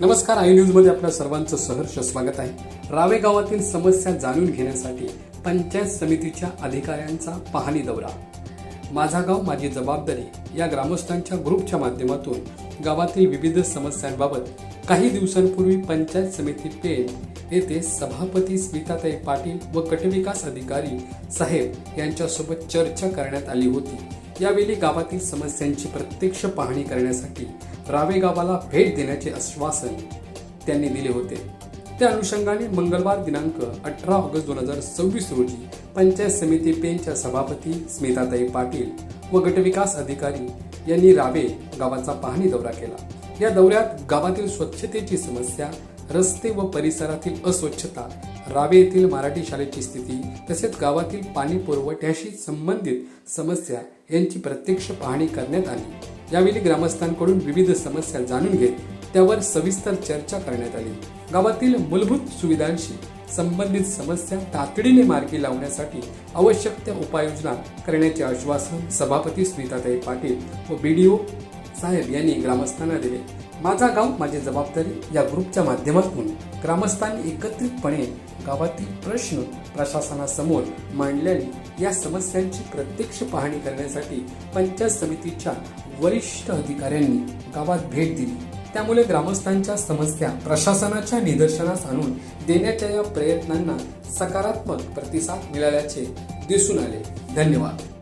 नमस्कार, आई न्यूज मध्ये आपल्या सर्वांचं सहर्ष स्वागत आहे। रावे गावातील समस्या जाणून घेण्यासाठी पंचायत समितीच्या अधिकाऱ्यांचा पाहणी दौरा। माझा गाव माझी जबाबदारी या ग्रामस्थांच्या ग्रुपच्या माध्यमातून गावातील विविध समस्यांबाबत काही दिवसांपूर्वी पंचायत समिती पेण येथे सभापती स्मिताताई पाटील व गटविकास अधिकारी साहेब यांच्यासोबत चर्चा करण्यात आली होती। यावेळी गावातील समस्यांची प्रत्यक्ष पाहणी करण्यासाठी रावे गावाला भेट देण्याचे आश्वासन त्यांनी दिले होते। त्या अनुषंगाने मंगळवार दिनांक 18 ऑगस्ट 2026 रोजी पंचायत समिती पेणच्या सभापती स्मिताताई पाटील व गटविकास अधिकारी यांनी रावे गावाचा पाहणी दौरा केला। या दौऱ्यात गावातील स्वच्छतेची समस्या, रस्ते व परिसरातील अस्वच्छता, रावे येथील मराठी शाळेची स्थिती तसेच गावातील पाणी पुरवठ्याशी संबंधित समस्या यांची प्रत्यक्ष पाहणी करण्यात आली। यावेळी ग्रामस्थांकडून विविध समस्या जाणून घेत त्यावर सविस्तर चर्चा करण्यात आली। गावातील मूलभूत सुविधांशी संबंधित समस्या तातडीने मार्गी लावण्यासाठी आवश्यक त्या उपाययोजना करण्याचे आश्वासन सभापती स्मिताताई पाटील व बीडीओ साहेब यांनी ग्रामस्थांना दिले। माझा गाव माझी जबाबदारी या ग्रुपच्या माध्यमातून ग्रामस्थांनी एकत्रितपणे गावातील प्रश्न प्रशासनासमोर मांडल्याने या समस्यांची प्रत्यक्ष पाहणी करण्यासाठी पंचायत समितीच्या वरिष्ठ अधिकाऱ्यांनी गावात भेट दिली। त्यामुळे ग्रामस्थांच्या समस्या प्रशासनाच्या निदर्शनास आणून देण्याच्या या प्रयत्नांना सकारात्मक प्रतिसाद मिळाल्याचे दिसून आले। धन्यवाद।